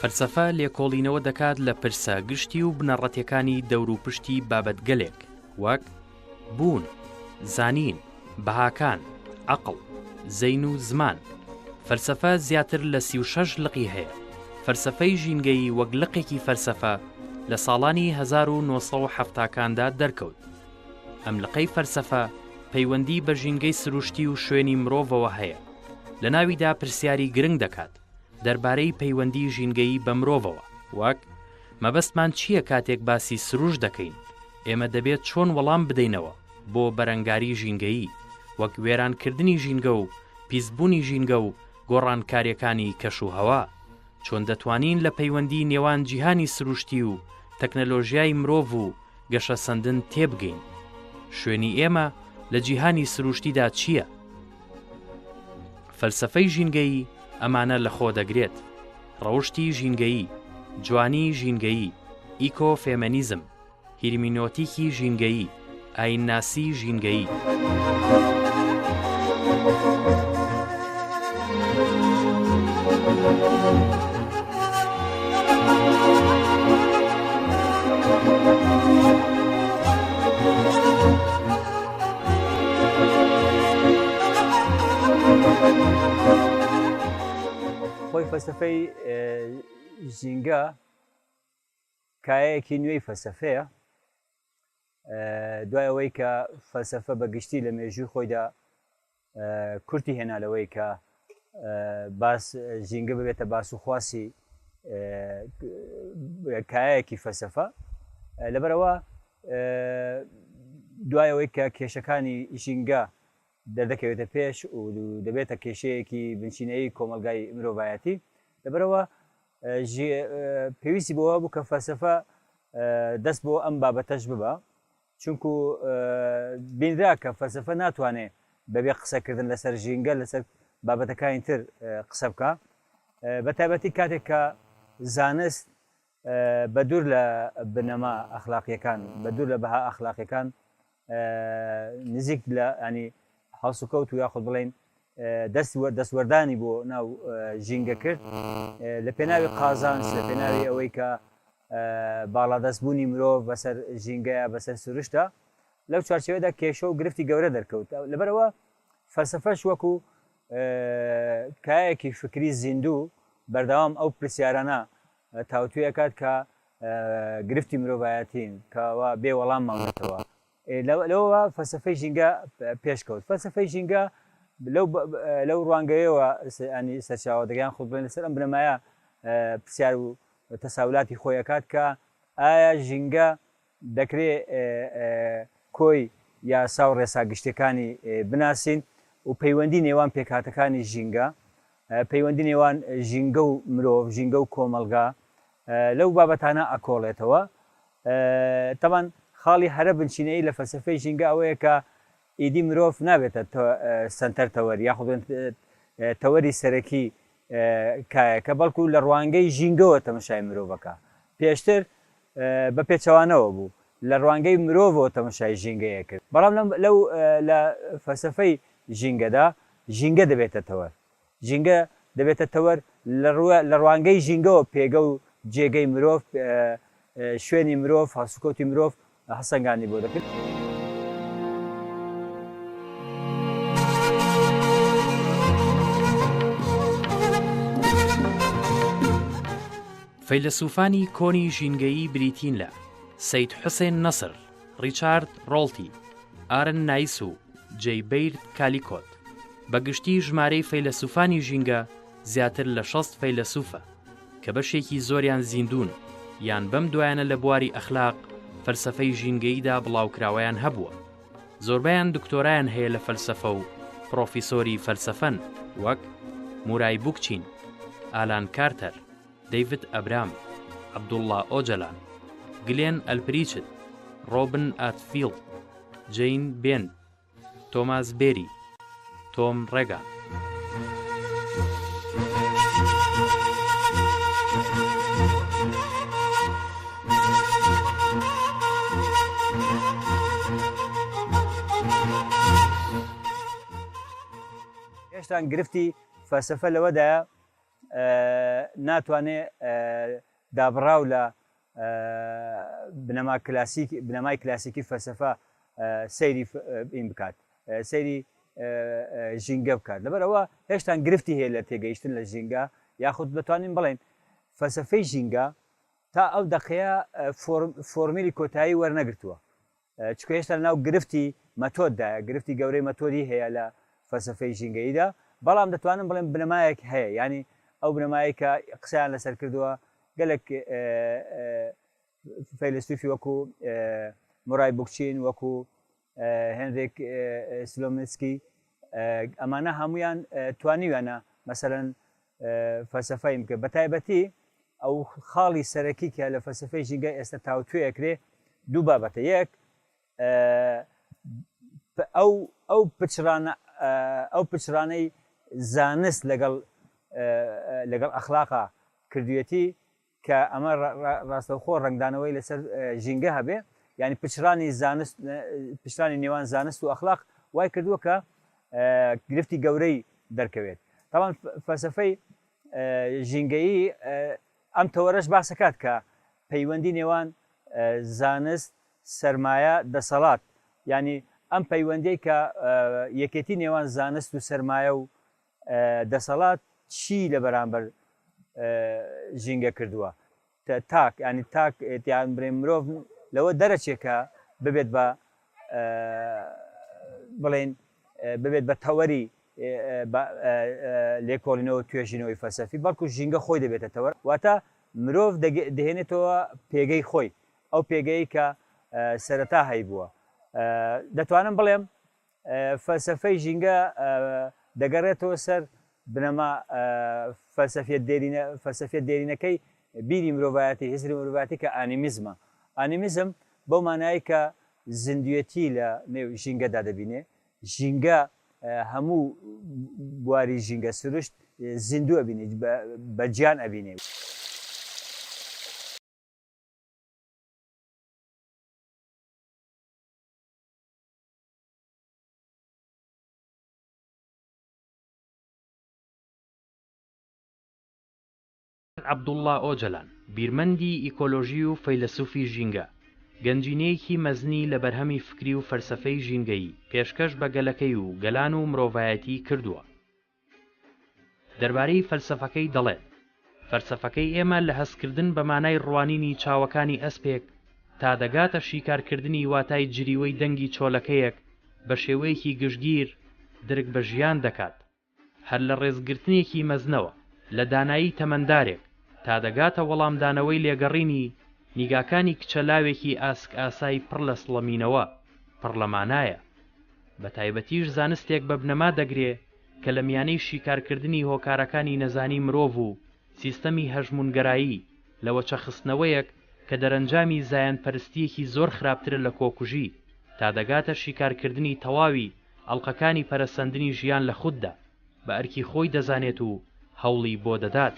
فەلسەفە لێکۆڵینەوە دەکات لە پرسە گشتی و بنەڕەتیەکانی دەور و پشتی بابەتگەلێک وەک بوون، زانین، بەهاکان، عەقڵ، زەین و زمان. فەلسەفە زیاتر لە 36 لقی هەیە. فەلسەفەی ژینگەیی وەک لقێکی فەلسەفە لە ساڵانی 1970کاندا دەرکەوت. ئەم لقەی فەلسەفە پەیوەندی بە ژینگەی سروشتی و شوێنی مرۆڤەوە هەیە. لە ناویدا پرسیاری گرنگ دەکات دەربارەی پەیوەندی ژینگەیی بە مرۆڤەوە، وەک مەبەستمان چییە کاتێک باسی سروش دەکەین؟ ئێمە دەبێت چۆن وەڵام بدەینەوە بۆ بەرەنگاری ژینگەیی، وەک وێرانکردنی ژینگە و پیسبوونی ژینگە و گۆڕانکاریەکانی کەش و هەوا، چۆن دەتوانین لە پەیوەندی نێوان جیهانی سروشتی و تەکنەلۆژیای مرۆڤ و گەشە سەندن تێبگەین. شوێنی ئێمە لە جیهانی سروشتیدا چییە؟ فەلسەفەی ژینگەیی ئەمانە لە خۆ دەگرێت: ڕەوشتی ژینگەیی، جوانی ژینگەیی، ئیکۆفێمەنیزم، هیرمینۆتیکی ژینگەیی، ئاینناسی ژینگەیی. خۆی فەلسەفەی ژینگە کایەیەکی نوێی فەلسەفەیە، دوای ئەوەی کە فەلسەفە بەگشتی لە مێژووی خۆیدا کورتی هێنالەوەی کە باس ژینگە ببێتە باس و خواسی کایەیەکی فەلسەفە. لەبەرەوە دوای ئەوەی کە کێشەکانی ژینگە دەردەکەوێتە پێش و دەبێتە کێشەیەکی بنچینەی کۆمەلگای مرۆڤایەتی، لەبەرەوە پێویستی بۆەوە بوو کە فەلسەفە دەست بۆ ئەم بابەتەش ببە، چونکو بینرا کە فەلسەفە ناتوانێت بەبێ قسەکردن لەسەر ژینگە لەسەر بابەتەکانی تر قسە بکە، بە تایبەتی کاتێک کە زانست بە دوور لە بنەما ئەخلاقیەکان، بە دوور لە بەها ئەخلاقیەکان نزیک لە ینی هەڵسوکەوت و یاخود بڵێن دەستوەردانی بۆ ناو ژینگە کرد لە پێناوی قازانج، لە پێناوی ئەوەی کە باڵادەستبوونی مرۆڤ بەسەر ژینگەیە، بەسەر سروشتە، لەو چارچێوەدا کێشە و گرفتی گەورە دەرکەوت. لەبەرەوە فەلسەفەش وەکو کایەکی فکری زیندوو بەردەوام ئەو پرسیارانە تاوتوی ئەکات کە گرفتی مرۆڤایەتین کەوا بێ وەڵام ماونێتەوە. لەوە فەلسەفەی ژینگە پێشکەوت. فەلسەفەی ژینگە لەو ڕوانگەیەوە ینی سەرچاوە دەگەیان خۆ بڵێن لەسەر ئەم بنەمایە پرسیار و تەساولاتی خۆی ئەکات کە ئایا ژینگە دەکرێت کۆی یاسا و ڕێساگشتەکانی بناسین و پەیوەندی نێوان پێکهاتەکانی ژینگە، پەیوەندی نێوان ژینگە و مرۆڤ، ژینگە و کۆمەلگا لەو بابەتانە ئەکۆڵێتەوە. تەمان خاڵی هەرە بنچینەی لە فەلسەفەی ژینگە ئەوەیە کە ئیدی مرۆڤ نابێتە سەنتەر تەوەر یاخود تەوەری سەرەکی کایەکە، بەڵکو لە ڕوانگەی ژینگەوە تەمەشای مرۆڤەکە. پێشتر بە پێچەوانەوە بوو، لە ڕوانگەی مرۆڤەوە تەمەشای ژینگەیە کرد. بەڵام لەو لە فەلسەفەی ژینگەدا ژینگە دەبێتە تەوەر، ژینگە دەبێتە تەوەر لە ڕوانگەی ژینگەوە پێگە و جێگەی مرۆڤ، شوێنی مرۆڤ، هەسوکەوتی مرۆڤ هەسەنگانی بۆ دەکرد. فەیلسوفانی کۆنی ژینگەیی بریتین لە سەید حوسێن نەسر، ڕیچارد ڕۆڵتی، ئارن نایس و جەیبەیر کالیکۆت. بەگشتی ژمارەی فەیلسوفانی ژینگە زیاتر لە 60 فەیلسوفە کە بەشێکی زۆریان زیندون یان بەم دوایانە لە بواری ئەخلاق فەلسەفەی ژینگەییدا بڵاوکراوەیان هەبووە. زۆربەیان دکتۆرایان هەیە لە فەلسەفە و پرۆفیسۆری فەلسەفەن، وەک مورای بوکچین، ئالان کارتەر، دەیڤد ئەبرام، عەبدوڵڵا ئۆجەلان، گلێن ئەلپریچت، ڕۆبن ئاتفیڵد، جەین بێن، تۆماس بێری، تۆم ڕێگان. هێشتا گرفتی فەلسەفە لەوەدایە ناتوانێت دابڕاو لە بنەمای کلاسیکی فەلسەفە سەیری این بکات سەیری ژینگە بکات لەبەرەوە هێشتا گرفتی هەیە لە تێگەیشتن لە ژینگە یاخود بتوانین بڵێن فەلسەفەی ژینگە تا ئەو دەقەیە فۆرمیلی کۆتایی وەرنەگرتووە چکە هێشتا ناو گرفتی مەتۆددایە گرفتی گەورەی مەتۆدی هەیە لە فەلسەفەی ژینگەییدا بەڵام دەتوانم بڵێن بنەمایەک هەیە ینی ئەو بنەمایی کە قسەیان لەسەر کردووە گەلێک فەیلسوفی وەکو مورای بوکچین وەکو هێنریک سلۆمسکی ئەمانە هەمویان توانیویانە مەسەرەن فەلسەفەی بکە بە تایبەتی ئەو خاڵی سەرەکی کە لە فەلسەفەی ژینگە ئێستا تاوتوێەکرێ دوو بابەتە یەک ئەو پچرانەی زانست لەگەڵ ئەخلاقا کردوێتی کە ئەمە ڕاستەوخۆ ڕنگدانەوەی لەسەر ژینگە هەبێ ینی پشتانی نێوان زانست و ئەخلاق وای کردووە کە گرفتی گەورەی دەرکەوێت تاوان فەلسەفەی ژینگەیی ئەم تەوەرەش باسەکات کە پەیوەندی نێوان زانست سەرمایە دەسەڵات ینی ئەم پەیوەندەی کە یەکێتی نێوان زانست و سەرمایە و دەسەڵات چی لە بەرامبەر ژینگە کردووە تاک ینی تاک یان برێ مرۆڤ لەوە دەرەچێکە ببێت بە بڵێن ببێت بە تەوەری لێکۆڵینەوە توێژینەوەی فەلسەفی بەڵکو ژینگە خۆی دەبێتە تەوەر واتە مرۆڤ دەهێنێتەوە پێگەی خۆی ئەو پێگەی کە سەرەتا هەیبووە دەتوانم بڵێم فەلسەفەی ژینگە دەگەڕێتەوە سەر بنەما فەلسەفێت دێرینەکەی بیری مرۆڤایەتی هیزری مرۆڤایەتی کە ئانیمیزمە ئانیمیزم بەو مانایی کە زیندوێتی لە نێو ژینگەدا دەبینێ ژینگە هەموو بواری ژینگە سروشت زیندوو ئەبینێت بە گیان ئەبینێ عەبدوڵڵا ئۆجەلان بیرمەندی ئیکۆلۆژی و فەیلسوفی ژینگە گەنجینەیەکی مەزنی لە بەرهەمی فکری و فەلسەفەی ژینگەیی پێشکەش بە گەلەکەی و گەلان و مرۆڤایەتی کردووە دەربارەی فەلسەفەکەی دەڵێت فەلسەفەکەی ئێمە لە هەستکردن بە مانای ڕوانینی چاوەکانی ئەسپێک تا دەگاتە شیکارکردنی واتای جریوەی دەنگی چۆلەکەیەک بە شێوەیەکی گشتگیر درک بە ژیان دەکات هەر لە ڕێزگرتنێکی مەزنەوە لە دانایی تەمەندارێک تا دەگاتە وەڵامدانەوەی لێگەڕینی نیگاکانی کچەلاوێکی ئاسک ئاسایی پڕ لە سڵەمینەوە پڕلەمانایە بە تایبەتیش زانستێک بە بنەما دەگرێ کە لە میانەی شیکارکردنی هۆکارەکانی نەزانی مرۆڤ و سیستەمی هەژمونگەرایی لە وەچەخستنەوەیەک کە دەرەنجامی زایەن پەرستیەکی زۆر خراپترە لە کۆکوژی تا دەگاتە شیکارکردنی تەواوی ئەڵقەکانی پەرەسەندنی ژیان لە خوددا بە ئەرکی خۆی دەزانێت و هەوڵی بۆ دەدات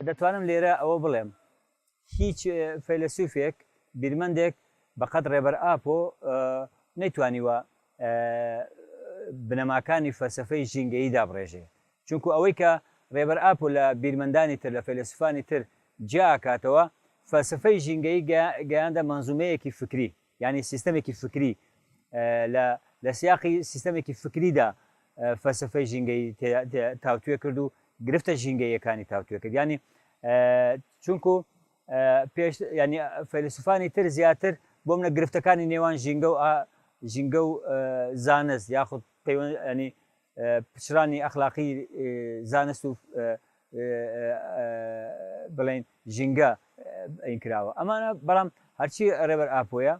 دەتوانم لێرە ئەوە بڵێم هیچ فەیلسوفێک بیرمەندێک بەقەد ڕێبەر ئاپۆ نەیتوانیوە بنەماکانی فەلسەفەی ژینگەیی دابڕێژێ چونکو ئەوەی کە ڕێبەر ئاپۆ لە بیرمەندانی تر لە فەیلسوفانی تر جیاکاتەوە فەلسەفەی ژینگەیی گەیاندە مەنزومەیەکی فکری ینی سیستەمێکی فکری لە سیاقی سیستەمێکی فکریدا فەلسەفەی ژینگەیی تاوتوێ کرد و گرفتە ژینگەیەکانی تاوتوێ کرد ینی چونکو پێش ینی فەیلسوفانی تر زیاتر بۆ منە گرفتەکانی نێوان ژینگە و زانست یاخود ینی پچرانی ئەخلاقی زانست و بڵێن ژینگە ئینکراوە ئەمانە بەڵام هەرچی ڕێبەر ئاپۆیە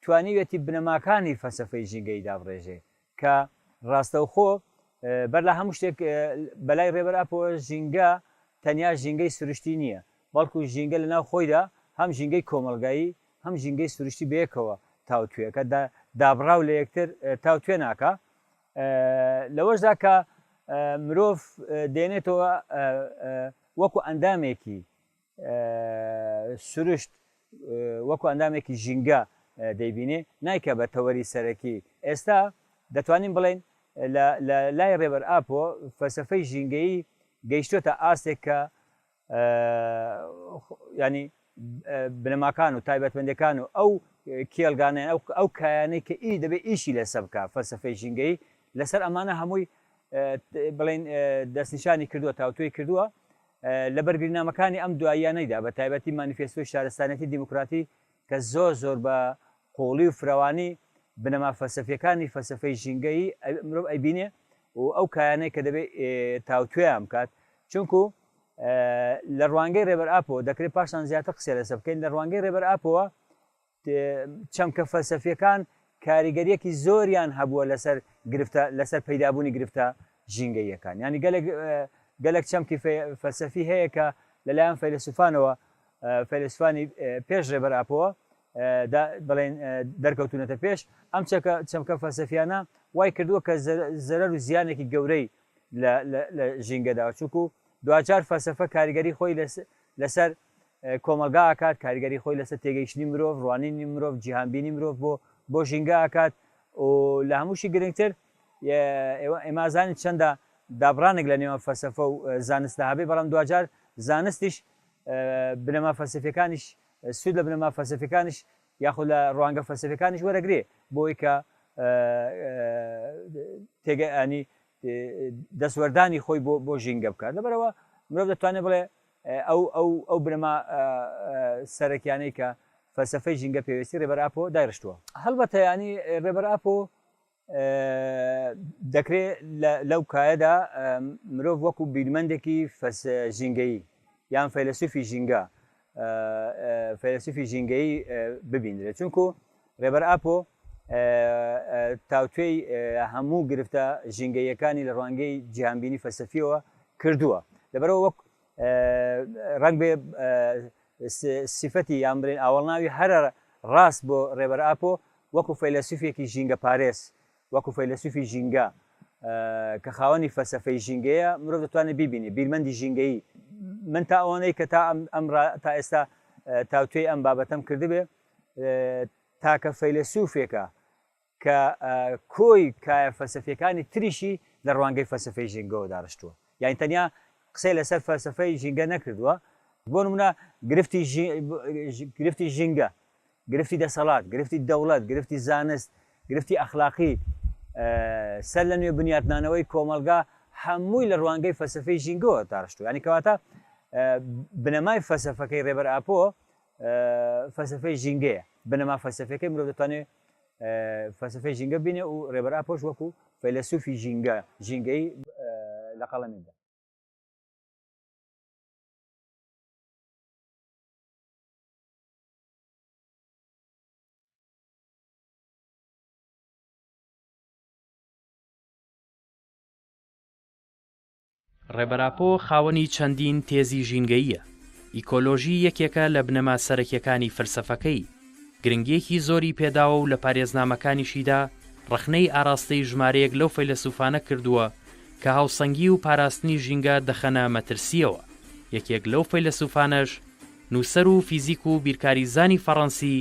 توانیوێتی بنەماکانی فەلسەفەی ژینگەی دابڕێژێ کە ڕاستەوخۆ بەر لە هەموو شتێک بەلای ڕێبەر ئاپۆ ژینگە تەنیا ژینگەی سروشتی نییە بەڵکو ژینگە لەناو خۆیدا هەم ژینگەی کۆمەڵگایی هەم ژینگەی سروشتی بەیەکەوە تاوتوێ کە دابڕاو لە یەکتر تاوتوێ ناکە لەوەشدا کە مرۆڤ دێنێتەوە وەکو ئەندامێکی سروشت وەکو ئەندامێکی ژینگە دەیبینێ نایکە بە تەوەری سەرەکی ئێستا دەتوانین بڵێن لە لای ڕێبەر ئاپۆ فەلسەفەی ژینگەیی گەیشتۆتە ئاستێک کە ینی بنەماکان و تایبەتمەندەکان و ئەو کێڵگانیان ئەو کایانەی کە ئی دەبێت ئیشی لەسەر بکە فەلسەفەی ژینگەیی لەسەر ئەمانە هەمووی بڵێن دەستنیشانی کردووە تاوتوی کردووە لە بەرگرنامەکانی ئەم دواییانەیدا بە تایبەتی مانیفێستۆی شارستانەتی دیموکراتی کە زۆر بە قوڵی و فراوانی بنەما فەلسەفیەکانی فەلسەفەی ژینگەیی مرۆڤ ئەیبینێ و ئەو کایانەی کە دەبێت تاوتوێیان بکات چونکو لە ڕوانگەی ڕێبەر ئاپەوە دەکرێت پاشان زیاتر قسە لەسەر بکەین لە ڕوانگەی ڕێبەر ئاپەوە چەمکە فەلسەفیەکان کاریگەریەکی زۆریان هەبووە لەسەر پەیدابوونی گرفتە ژینگەییەکان ینی گەلێک چەمکی فەلسەفی هەیە کە لەلایەن فەیلسوفانەوە فەیلسوفانی پێش ڕێبەر ئاپەوە بڵێن دەرکەوتونەتە پێش ئەم چەمکە فەلسەفیانە وای کردووە کە زەرەر و زیانێکی گەورەی لە ژینگەدا چونکو دوجار فەلسەفە کاریگەری خۆی لەسەر کۆمەلگا ئاکات کاریگەری خۆی لەسەر تێگەیشتنی مرۆڤ ڕوانینی مرۆڤ جیهانبینی مرۆڤ بۆ ژینگە ئاکات و لە هەمووشی گرنگتر ئێمازانی چەندە دابڕانێک لە نێوان فەلسەفە و زانستە هەبێ بەڵام دوجار زانستیش بنەما فەلسەفیەکانیش سوود لە بنەما فەلسەفیەکانیش یاخود لە ڕوانگە فەلسەفیەکانیش وەرەگرێ بۆی کە تێگەیانی دەسوەردانی خۆی بۆ ژینگە بکات لەبەرەوە مرۆڤ دەتوانێت بڵێ ئەو بنەما سەرەکیانەی کە فەلسەفەی ژینگە پێویستی ڕێبەر ئاپۆ دایڕشتووە هەڵبەتە ینی ڕێبەر ئاپۆ دەکرێت لەو کایەدا مرۆڤ وەکو بیرمەندێکی ژینگەیی یان فەیلسوفی ژینگە فەیلسوفی ژینگەیی ببینرێت چونکو ڕێبەر ئاپۆ تاوتوێی هەموو گرفتە ژینگەیەکانی لە ڕوانگەی جیهانبینی فەلسەفیەوە کردووە لەبەرەوە وەک ڕەنگ بێ سیفەتی یان بڵێن ئاوەڵناوی هەرە ڕاست بۆ ڕێبەر ئاپۆ وەکو فەیلسوفێکی ژینگە پارێز وەکو فەیلسوفی ژینگە کە خاوەنی فەلسەفەی ژینگەیە مرۆڤ دەتوانێت بیبینێ بیرمەندی ژینگەیی من تا ئەوەنەی کە تا ئێستا تاوتوێی ئەم بابەتەم کردبێ تاکە فەیلسوفێکە کە کۆی کایە فەلسەفیەکانی تریشی لە ڕوانگەی فەلسەفەی ژینگەوە داڕشتووە یان تەنیا قسەی لەسەر فەلسەفەی ژینگە نەکردووە بۆ نمونە گرفتی ژینگە گرفتی دەسەڵات گرفتی دەوڵەت گرفتی زانست گرفتی ئەخلاقی سەر لە نوێ بنیاتنانەوەی کۆمەلگا هەمووی لە ڕوانگەی فەلسەفەی ژینگەوە داڕشتووە ینی کەواتە بنەمای فەلسەفەکەی ڕێبەر ئاپۆ فەلسەفەی ژینگەیە بنەما فەلسەفەکەی مرۆڤ دەتوانێت فەلسەفەی ژینگە بینێ و ڕێبەر ئاپۆش وەکو فەیلسوفی ژینگەی لە قەڵەمێدا ڕێبەر ئاپۆ خاوەنی چەندین تێزی ژینگەییە ئیکۆلۆژی یەکێکە لە بنەما سەرەکیەکانی فەلسەفەکەی گرنگیەکی زۆری پێداوە و لە پارێزنامەکانیشیدا ڕخنەی ئاراستەی ژمارەیەک لەو فەیلسوفانە کردووە کە هاوسەنگی و پاراستنی ژینگە دەخەنە مەترسیەوە یەکێک لەو فەیلسوفانەش نووسەر و فیزیک و بیرکاریزانی فەڕەنسی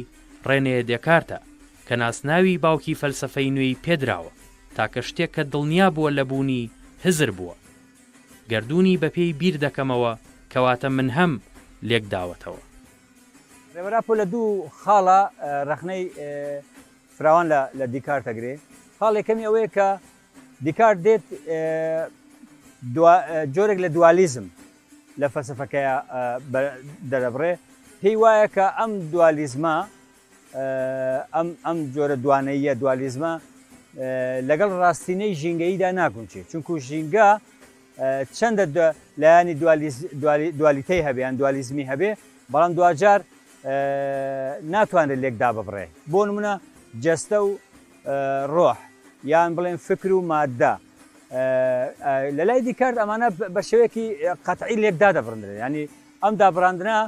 ڕێنێ دێکارتە کە ناسناوی باوکی فەلسەفەی نوێی پێدراوە تاکە شتێک کە دڵنیا بووە لە بوونی هزر بووە گردوونی بەپێی بیر دەکەمەوە کەواتە من هەم لێک داوەتەوە ڕێبەر ئاپۆ لە دوو خاڵە ڕخنەی فراوان لە دیکارت ئەگرێ خاڵ یەکەمی ئەوەیە کە دیکارت دێت جۆرێک لە دوالیزم لە فەلسەفەکەیە دەرەبڕێ پێی وایە کە ئەم دوالیزمە ئەم جۆرە دوانەیە دوالیزمە لەگەڵ ڕاستینەی ژینگەییدا ناکونچێت چونکو ژینگە چەندە لایانی دوالیتەی هەبێ یان دوالیزمی هەبێ بەڵام دوجار ناتوانێت لێکدا ببڕێ بۆ نمونە جەستە و ڕۆح یان بڵێن فکر و مادە لە لای دیکارت ئەمانە بە شێوەیەکی قەتعی لێکدا دەبڕندرێت ینی ئەم دابڕاندنە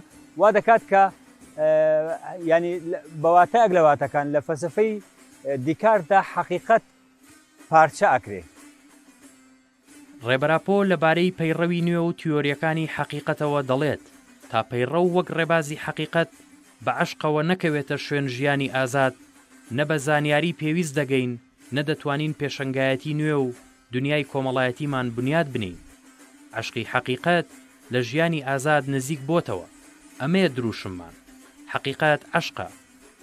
وا دەکات کە ینی بەواتەیەک لە واتەکان لە فەلسەفەی دیکارتدا حەقیقەت پارچە ئەکرێ ڕێبەراپۆ لەبارەی پەیڕەوی نوێ و تیۆریەکانی حەقیقەتەوە دەڵێت تا پەیڕە و وەک ڕێبازی حەقیقەت بە عەشقەوە نەکەوێتە شوێن ژیانی ئازاد، نە بە زانیاری پێویست دەگەین، نەدەتوانین پێشەنگایەتی نوێ و دنیای کۆمەڵایەتیمان بنیاد بنین. عەشقی حەقیقەت لە ژیانی ئازاد نزیک بۆتەوە، ئەمەیە دروشممان. حەقیقەت عەشقە،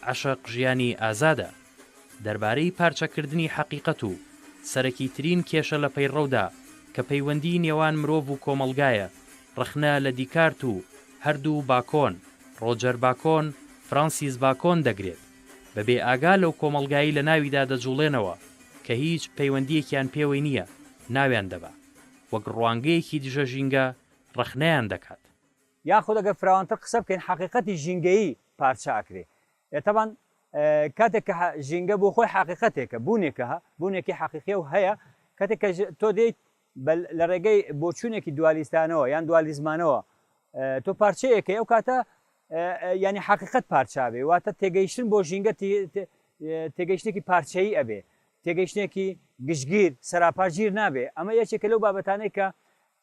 عەشق ژیانی ئازادە. دەربارەی پارچەکردنی حەقیقەت و سەرەکی ترین کێشە لە پەیڕەودا کە پەیوەندی نێوان مرۆڤ و کۆمەلگایە، ڕخنە لە دیکارت و هەردوو باکۆن، ڕۆجەر باکۆن، فرانسیس باکۆن دەگرێت. بەبێ ئاگا لەو کۆمەلگایی لە ناویدا دەجوڵێنەوە کە هیچ پەیوەندیەکیان پێوەی نییە، ناویان دەبا وەک ڕوانگەیەکی دژە ژینگە ڕخنەیان دەکات. یاخود ئەگەر فراوانتر قسە بکەین حەقیقەتی ژینگەیی پارچە ئەکرێ. طبعاً کاتێک کە ژینگە بۆ خۆی حەقیقەتێکە، بوونێکی حەقیقیە و هەیە، کاتێک کە تۆ دەیت لە ڕێگەی بۆچوونێکی دوالیستانەوە یان دوالیزمانەوە تۆ پارچەیەکە ئەو کاتە ینی حەقیقەت پارچابێ، واتە تێگەیشتن بۆ ژینگە تێگەیشتێکی پارچەیی ئەبێ، تێگەیشتێکی گشتگیر سەراپاگیر نابێ. ئەمە یەکێکە لەو بابەتانەی کە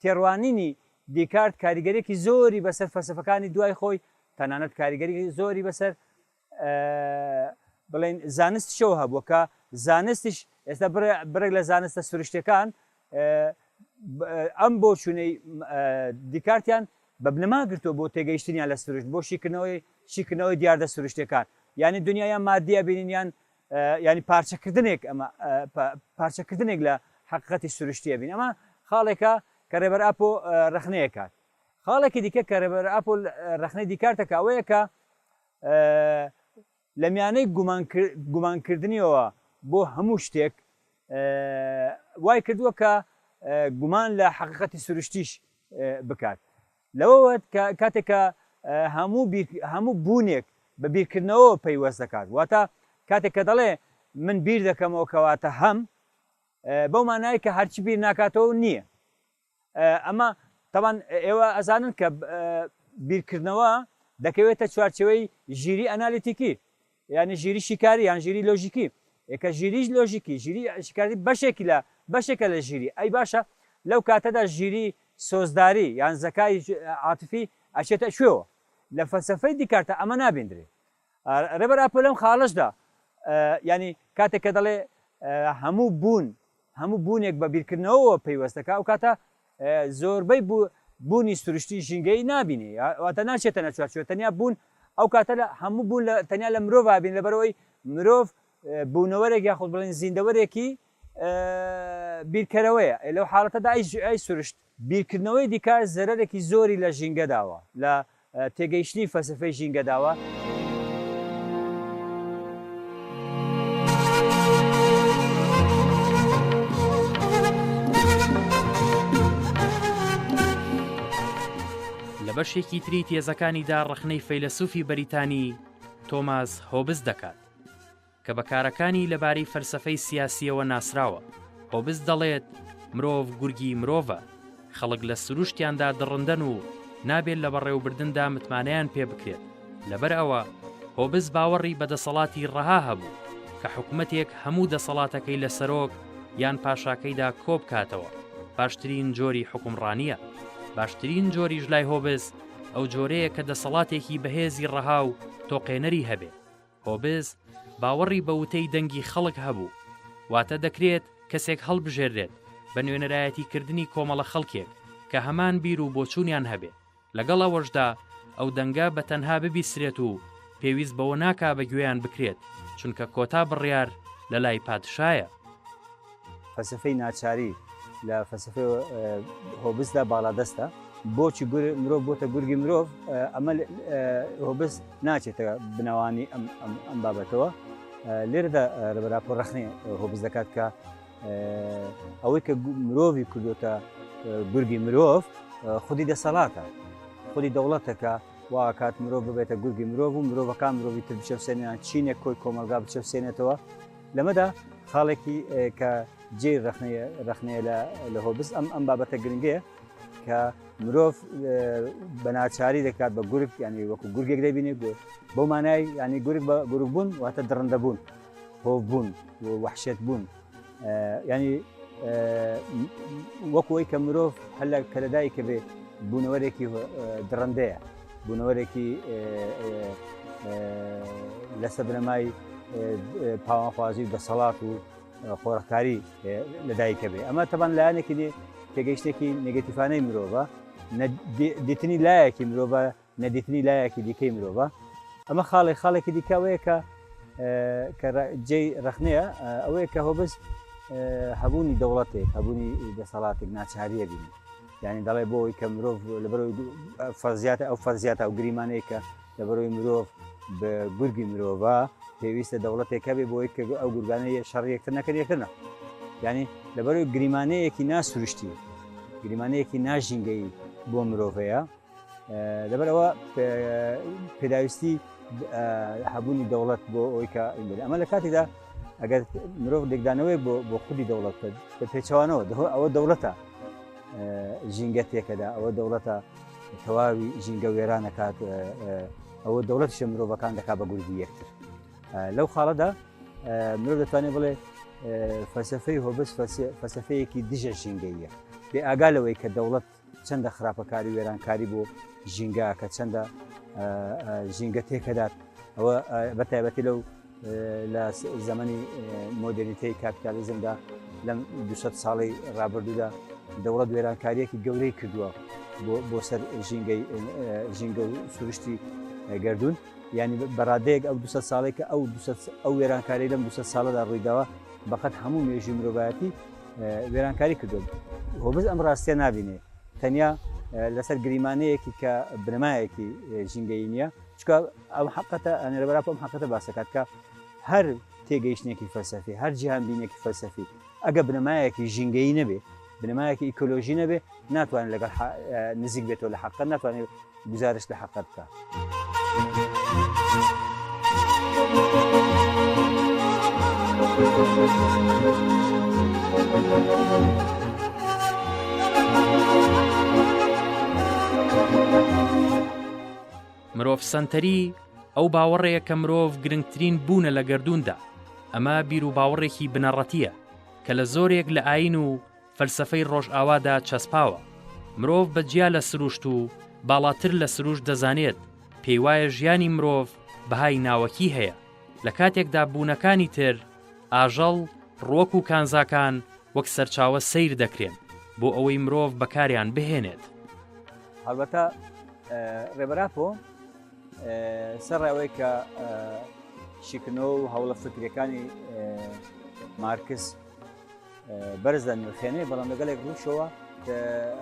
تێڕوانینی دیکارت کاریگەرێکی زۆری بەسەر فەلسفەکانی دوای خۆی، تەنانەت کاریگەری زۆری بەسەر بڵێن زانستیشەوە هەبووە کە زانستیش ئێستا بڕێک لە زانستە سروشتەکان ئەم بۆ چوونەی دیکارتیان بە بنەما گرتووە بۆ تێگەیشتنیان لە سروشت، بۆ شیکردنەوەی دیاردە سروشتەکان، یعنی دنیایان مادیە بینین ینی پارچەکردنێک، ئەمە پارچەکردنێک لە حەقیقەتی سروشتیە بین. ئەمە خاڵێکە کە ڕێبەرئاپۆ ڕخنەیە کات. خاڵێکی دیکە کە ڕێبەرئاپۆ ڕخنەی دیکارتەکە ئەوەیە کە لە میانەی گومانکردنیەوە بۆ هەموو شتێک وای کردووە کە گومان لە حەقیقەتی سروشتیش بکات. لەوە کاتێککە هەموو بوونێک بە بیرکردنەوە پەیوەست دەکات، واتە کاتێک کە دەڵێ من بیر دەکەمەوە کەواتە هەم، بەو مانای کە هەرچی بیر ناکاتەوە نییە. ئەمە تەوان ئێوە ئەزانن کە بیرکردنەوە دەکەوێتە چوارچەوەی ژیری ئەنالیتیکی، یعنی ژیری شیکاری یان ژیری لۆژیکی. کە ژیری لۆژیکی، ژیری شیکاری بەشێکە لە ژیری. ئەی باشە لەو کاتەدا ژیری سۆزداری یان زەکای عاتفی ئەچێتە شوێوە. لە فەلسەفەی دیکارتە ئەمە نابێندرێت. ڕێبەرئاپۆ لەم خاڵەشدا ینی کاتێک کە دەڵێ هەموو بوونێک بە بیرکردنەوە پەیوەستەکە، ئەو کاتە زۆربەی بوونی سروشتی ژینگەی نابینێ، واتە ناچێتە نەچوارچێوە. تەنیا بوون ئەو کاتە هەموو بوون تەنیا لە مرۆڤ بین، لەبەرەوەی مرۆڤ بوونەوەرێک یاخود بڵێن زیندەوەرێکی بیرکەرەوەیە. لەو حاڵەتەدا ئەی سروشت بیرکردنەوەی دیکار زەرەرێکی زۆری لە ژینگەداوە، لە تێگەیشتنی فەلسفەی ژینگەداوە. لە بەشێکی تری تێزەکانیدا ڕخنەی فەیلسوفی بەریتانی تۆماس هۆبز دەکات کە بەکارەکانی لەبارەی فەلسفەی سیاسیەوە ناسراوە. هۆبز دەڵێت مرۆڤ گورگی مرۆڤە، خەڵک لە سروشتیاندا دڕندەن و نابێت لە بەڕێوەبردندا متمانەیان پێ بکرێت. لەبەر ئەوە هۆبز باوەڕی بەدەسەڵاتی ڕەها هەبوو کە حکومەتێک هەموو دەسەڵاتەکەی لە سەرۆک یان پاشاکەیدا کۆ بکاتەوە. باشترین جۆری حکومڕانیە. باشترین جۆریش لای هۆبز ئەو جۆرەیە کە دەسەڵاتێکی بەهێزی ڕەها و تۆقێنەری هەبێ. هۆبز باوەڕی بە وتەی دەنگی خەڵک هەبوو، واتە دەکرێت کەسێک هەڵبژێردرێت بە نوێنەرایەتیکردنی کۆمەڵە خەڵکێک کە هەمان بیر و بۆچوونیان هەبێ. لەگەڵ ئەوەشدا ئەو دەنگە بە تەنها ببیسرێت و پێویست بەوە ناکا بە گوێیان بکرێت، چونکە کۆتا بڕیار لە لای پادشایە. فەلسفەی ناچاری لە فەلسفەی هۆبزدا باڵادەستە. بۆچی مرۆڤ بۆتە گورگی مرۆڤ؟ ئەمە هۆبز ناچێتە بنەوانی ئەم بابەتەوە. لێرەدا ڕێبەراپۆ ڕخنەی هۆبز دەکات کە ئەوەی کە مرۆڤی کردوتە گورگی مرۆڤ خودی دەسەڵاتە، خودی دەوڵەتەکە وا کات مرۆڤ ببێتە گورگی مرۆڤ و مرۆڤەکان مرۆڤی تر بچەوسێنیان چینێک کۆی کۆمەلگا بچەوسێنێتەوە. لەمەدا خاڵێکی کە جێ ڕخنەیە لە هۆبز ئەم بابەتە گرنگەیە کە مرۆڤ بە ناچاری دەکات بە گورگ، ینی وەکو گورگێک دەبینێت بۆ مانای ینی گورگ بە گورگ بوون واتە دڕندە بوون، هۆڤ بوون و وەحشێت بوون. ینی وەکوەوەی کە مرۆڤ هەلە کە لەدایکە بێ بوونەوەرێکی دڕندەیە، بوونەوەرێکی لەسەر بنەمای پاوانخوازی و دەسەڵات و خۆڕەکاری لەدایکە بێ. ئەمە تەبان لایەنێکی تێگەیشتێکی نێگەتیفانەی مرۆڤە، دیتنی لایەکی مرۆڤە، نەدیتنی لایەکی دیکەی مرۆڤە. ئەمە خاڵێکی دیکەوەیە کە جێی رەخنەیە ئەوەیە کە هۆبست هەبوونی دەوڵەتێک، هەبوونی دەسەڵاتێک ناچاریە بینی. یعنی دەڵێ بۆی کە مرۆڤ لەبەرەوەی فەرزیاتە ئەو فەرزیاتە ئەو گریمانەیە کە لەبەرەوەی مرۆڤ بە گورگی مرۆڤە پێویستە دەوڵەتێکە بێ بۆی کە ئەو گورگانەیە شەڕ یەکتر نەکرد یەکترنە. یعنی لەبەرەوەی گریمانەیەکی ناسروشتی، گریمانەیەکی ناژینگەی بۆ مرۆڤەیە، لەبەرەوە پێداویستی هەبوونی دەوڵەت بۆ ئەوەی کە ئەمە لە کاتێکدا ئەگەر مرۆڤ لێکدانەوەی بۆ خودی دەوڵەت بە پێچەوانەوە ئەوە دەوڵەتە ژینگە تێکەدا، ئەوە دەوڵەتە تەواوی ژینگە وێرانەکات، ئەوە دەوڵەتیشە مرۆڤەکان دەکات بە گورگی یەکتر. لەو خاڵەدا مرۆڤ دەتوانێت بڵێ فەلسەفەی هۆبست فەلسەفەیەکی دژە ژینگەییە، بێ ئاگا لەوەی کە دەوڵەت چەندە خراپەکاری وێرانکاری بۆ ژینگە کە چەندە ژینگە تێکەدات. ئەوە بەتایبەتی لەو لە زەمەنی مۆدرنیتەی کاپیتالیزمدا لەم 200 ساڵی ڕابردوودا دەوڵەت وێرانکاریەکی گەورەی کردووە بۆ سەر ژینگە و سروشتی گردون. یعنی بەڕادەیەک ئەو 200 ساڵی کە ئەو وێرانکاری لەم 200 ساڵەدا ڕوویداوە بەقەت هەموو مێژوی مرۆڤایەتی وێرانکاری کردووە. هۆبست ئەم ڕاستیە نابینێ، تەنیا لەسەر گریمانەیەکی کە بنەمایەکی ژینگەیی نییە، چکە ئەم حقەتە لەبەرا ئەم حقەتە باسەکات کە هەر تێگەیشتێکی فەلسەفی، هەر جیهانبینێکی فەلسەفی ئەگە بنەمایەکی ژینگەیی نەبێ، بنەمایەکی ئیکۆلۆژی نەبێ، ناتوانێت لەگەڵ نزیک بێتەوە لە حقەت، ناتوانێت گزارش لە حقەت بکات. مرۆڤ سەنتەری ئەو باوەڕەیە کە مرۆڤ گرنگترین بوونە لە گردووندا. ئەمە بیر و باوەڕێکی بنەڕەتیە کە لە زۆرێک لە ئاین و فەلسەفەی ڕۆژئاوادا چەسپاوە. مرۆڤ بەجیا لە سروشت و باڵاتر لە سروشت دەزانێت، پێی وایە ژیانی مرۆڤ بەهای ناوەکی هەیە. لە کاتێکدا بوونەکانی تر ئاژەڵ، ڕۆک و کانزاکان وەک سەرچاوە سیر دەکرێن بۆ ئەوەی مرۆڤ بەکاریان بهێنێت. هەڵبەتە ڕێبەراپۆ سەرڕێوەی کە شیکردنەوە و هەوڵە فکرەکانی مارکس بەرزدا نرخێنێ، بەڵام لەگەڵێک ڕووشەوە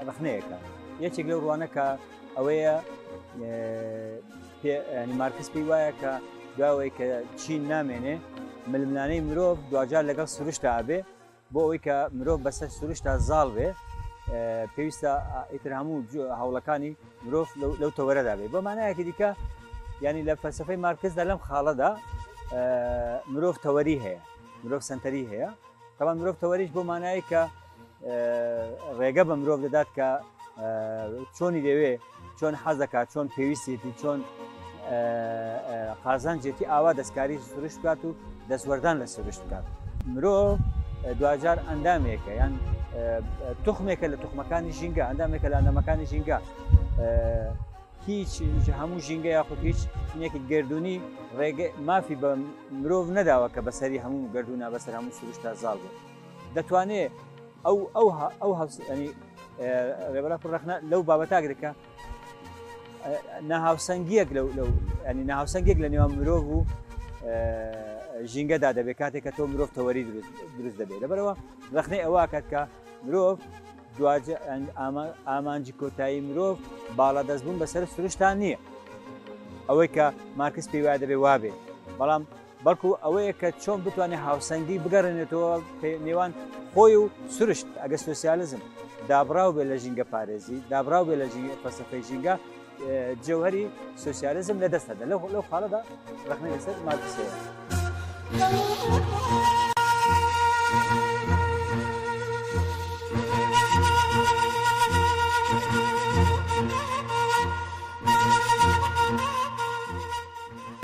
ڕخنەیەەکە. یەکێک لەو ڕوانە کە ئەوەیە مارکس پێی وایە کە داوای کە چین نامێنێ ململانەی مرۆڤ دوجار لەگەڵ سروشتا ئابێ، بۆ ئەوەی کە مرۆڤ بەسەر سروشتا زاڵ بێ، پێویستە ئیتر هەموو هەوڵەکانی مرۆڤ لەو تەوەرەدا بێ. بۆ مانایەکی دیکە ینی لە فەلسەفەی مارکسدا لەم خاڵەدا مرۆڤ تەوەری هەیە، مرۆڤ سەنتەری هەیە. تەمان مرۆڤ تەوەریش بۆ مانایی کە ڕێگە بە مرۆڤ دەدات کە چۆنی دەوێ، چۆن حەز دەکات، چۆن پێویستێتی، چۆن قازانجێتی ئاوا دەستکاری سروشت بکات و دەستوەردان لە سروشت بکات. مرۆڤ دوجار ئەندامێکە، یان توخمێکە لە توخمەکانی ژینگە، ئەندامێکە لە ئەندامەکانی ژینگە. هیچ هەموو ژینگە یاخود هیچ شتێکی گردوونی ڕێگە مافی بە مرۆڤ نەداوە کە بەسەری هەموو گردوونە بەسەر هەموو سروشتا زاڵ بێت. دەتوانێت ئەو ڕێبەرا پڕەخنە لەو بابەتاگرێکە ناهاوسەنگیەک ینی ناهاوسەنگێک لە نێوان مرۆڤ و ژینگەدا دەبێت کاتێک کە تۆ مرۆڤ تەوەری دروست دەبێت. لەبەرەوە ڕخنەی ئەوە کات کە مرۆڤ ئامانجی کۆتایی مرۆڤ باڵا دەستبوون بەسەر سروشتان نییە، ئەوەی کە مارکس پێی وایە دەبێ وابێ، بەڵام بەڵکو ئەوەیە کە چۆن بتوانێت هاوسەنگی بگەڕێنێتەوە نێوان خۆی و سروشت. ئەگە سۆسیالزم دابراو بێ لە ژینگە پارێزی، دابراو بێ لە فەلسەفەی ژینگە، جەوهەری سۆسیالزم لە دەستەدا. لەو خاڵەدا ڕخنەی لەسەر مارکسەیە.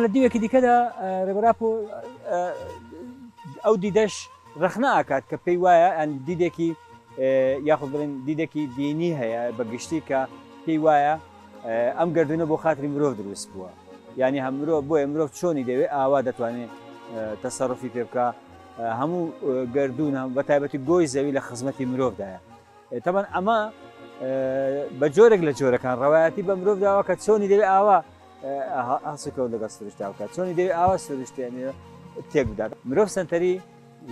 لە دیوێکی دیکەدا ڕێبەراپ ئەو دیدەش ڕخنە ئاکات کە پێی وایە ئەن دیدێکی یاخود بڵێن دیدێکی دینی هەیە بەگشتی کە پێی وایە ئەم گردونە بۆ خاتری مرۆڤ دروست بووە ینی هەم مرۆڤ بۆیە مرۆڤ چۆنی دەوێت ئاوا دەتوانێت تەسەڕفی پێ بکە هەموو گردون بە تایبەتی گۆی زەوی لە خزمەتی مرۆڤدایە تەمان ئەمە بە جۆرێک لە جۆرەکان ڕەوایەتی بە مرۆڤ داوە کە چۆنی دەوێت ئاوا هەسکەوت لەگەڵ سروشتا بکە چۆنی دەوێت ئاوا سروشتێنێ تێک بدات مرۆڤ سنتەری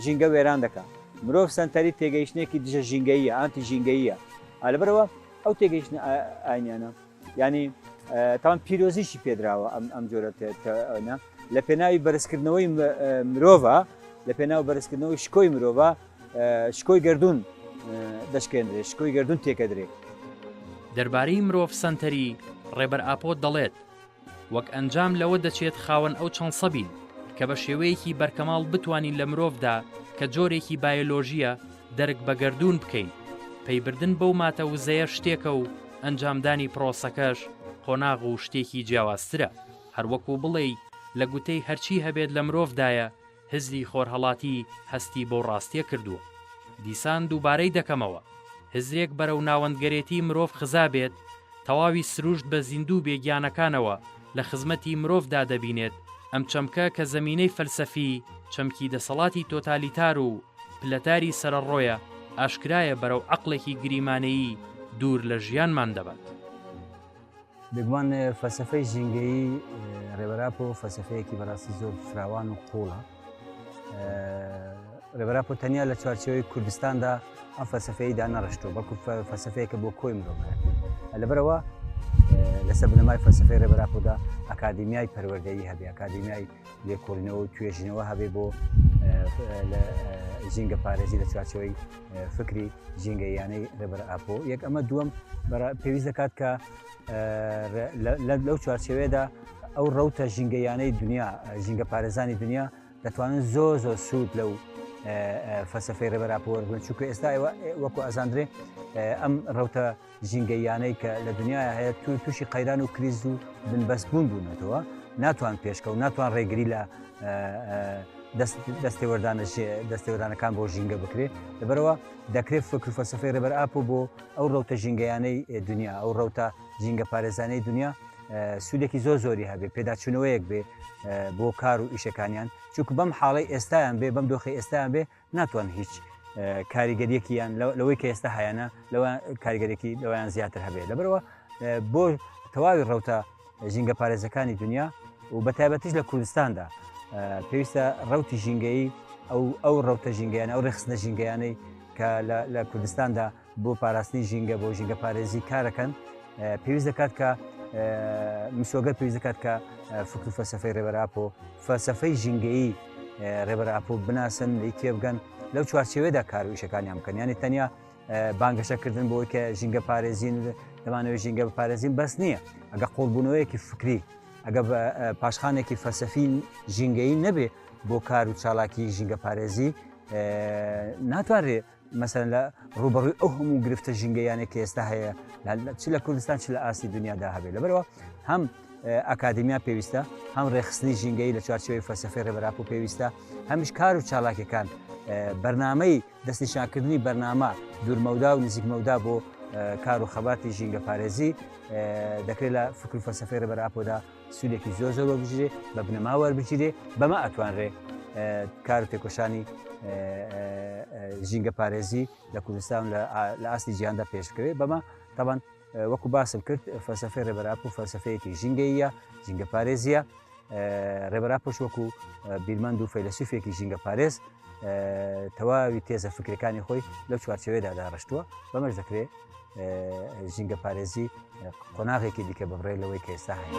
ژینگە وێران دەکات مرۆڤ سنتەری تێگەیشتێکی دژە ژینگەیە ئانتی ژینگەیە لەبەرەوە ئەو تێگەیشتن ئاینیانە ینی تاوان پیرۆزیشی پێدراوە ئەم جۆرە لە پێناوی بەرزکردنەوەی مرۆڤە لە پێناو بەرزکردنەوەی شکۆی مرۆڤە شکۆی گردون دەشکێنرێ شکۆی گردون تێکەدرێت دەربارەی مرۆڤ سنتەری ڕێبەر ئاپۆ دەڵێت وەک ئەنجام لەوە دەچێت خاوەن ئەو چەند سەبین کە بە شێوەیەکی بەرکەماڵ بتوانین لە مرۆڤدا کە جۆرێکی بایۆلۆژیە دەرک بە گردون بکەین پەیبردن بەو ماتە وزەیە شتێکە و ئەنجامدانی پرۆسەکەش قۆناغ و شتێکی جیاوازترە هەروەکو بڵێ لە گوتەی هەرچی هەبێت لە مرۆڤدایە هزری خۆرهەڵاتی هەستی بۆ ڕاستیە کردووە دیسان دووبارەی دەکەمەوە هزرێک بەرەو ناوەندگەرێتی مرۆڤ خزا بێت تەواوی سروشت بە زیندوو بێگیانەکانەوە لە خزمەتی مرۆڤدا دەبینێت ئەم چەمکە کە زەمینەی فەلسەفی چەمکی دەسەڵاتی تۆتالیتار و پلەتاری سەرڕۆیە ئاشکرایە بەرەو عەقڵێکی گریمانەیی دوور لە ژیانمان دەبات بگومان فەلسەفەی ژینگەیی ڕێبەراپۆ فەلسەفەیەکی بەڕاستی زۆر فراوان و قوڵە ڕێبەراپۆ تەنیا لە چوارچێوەی کوردستاندا ئەم فەلسەفەیەدا نەڕەشتووە بەڵکو فەلسەفەیەکە بۆ کۆی مرۆڤەکە لەبەرەوە لەسەر بنەمای فەلسەفەی ڕێبەراپۆدا ئەکادیمیای پەروەردەیی هەبێ ئەکادیمیای لێکۆڵینەوە و توێژینەوە هەبێ بۆ ژینگە پارێزی لە چوارچێوەی فکری ژینگەییانەی ڕێبەرئاپۆ یەک ئەمە دووەم پێویست دەکات کە لەو چوارچێوەیەدا ئەو ڕەوتە ژینگەیانەی دنیا ژینگە پارێزانی دنیا دەتوانن زۆر سوود لەو فەلسەفەی ڕێبەراپۆ وەربگرن چونکە ئێستا وەکو ئەزاندرێ ئەم ڕەوتە ژینگەییانەی کە لە دنیای هەیە تووشی قەیران و کریز و بنبەستبوون بوونەتەوە ناتوان پێشکە و ناتوان ڕێگری لە دەستێوەردانەکان بۆ ژینگە بکرێت لەبەرەوە دەکرێت فکر و فەلسەفەی ڕێبەرئاپۆ بۆ ئەو ڕەوتە ژینگەیانەی دنیا ئەو ڕەوتە ژینگە پارێزانەی دنیا سوودێکی زۆری هەبێ پێداچوونەوەیەک بێ بۆ کار و ئیشەکانیان چونکە بەم حاڵی ئێستایان بێ بەم دۆخی ئێستایان بێ ناتوان هیچ کاریگەریەکیان لەوەی کە ئێستا هەیەە لەوە کاریگەرێکی لەوەیان زیاتر هەبێ لەبەرەوە بۆ تەواوی ڕەوتە ژینگە پارێزەکانی دنیا و بە تایبەتیش لە کوردستاندا پێویستە ڕەوتی ژینگەیی ئەو ڕەوتە ژینگەیان ئەو ڕێخستنە ژینگەیانەی کە لە کوردستاندا بۆ پاراستنی ژینگە بۆ ژینگە پارێزی کارەکەن پێویست دەکات کە مسۆگەر پێویست دەکات کە فکر و فەلسەفەی ڕێبەرئاپۆ فەلسەفەی ژینگەیی ڕێبەرئاپۆ بناسن لی تێبگەن لەو چوارچێوەیەدا کار و ئیشەکانیان بکەن یانی تەنیا بانگەشەکردن بۆی کە ژینگە پارێزین دەمانەوێت ژینگە بپارێزین بەس نییە ئەگە قوڵبوونەوەیەکی فکری ئەگە پاشخانێکی فەلسەفی ژینگەیی نەبێ بۆ کار و چالاکی ژینگە پارێزی ناتوانرێ مەسەرەن لە ڕوبەڕووی ئەو هەموو گرفتە ژینگەیانێک کە ئێستا هەیە چ لە کوردستان چ لە ئاستی دنیادا هەبێت لەبەرەوە هەم ئەکادیمیا پێویستە هەم ڕێخستنی ژینگەیی لە چوارچێوەی فەلسەفەی ڕێبەرئاپۆ پێویستە هەمیش کار و چالاکیەکان بەرنامەی دەستنیشانکردنی بەرنامە دوورمەودا و نزیکمەودا بۆ کار و خەباتی ژینگە پارێزی دەکرێت لە فکر و فەلسەفەی ڕێبەرئاپۆدا سوودێکی زۆر وەربگیرێ بە بنەما وەربگیرێ بەمە ئەتوانرێ کار و تێکۆشانی ژینگە پارێزی لە کوردستان لە ئاستی جیهاندا پێشکەوێت بەمە تاوان وەکو باسم کرد فەلسەفەی ڕێبەرئاپۆ فەلسەفەیەکی ژینگەییە ژینگە پارێزیە ڕێبەرئاپۆش وەکو بیرمەند و فەیلسوفێکی ژینگە پارێز تەواوی تێزە فکرەکانی خۆی لەو چوارچێوەیەدا داڕشتووە بەمەش دەکرێت ژینگە پارێزی قۆناغێکی دیکە بەڕێ لەوەی کە ئێستا هەیە.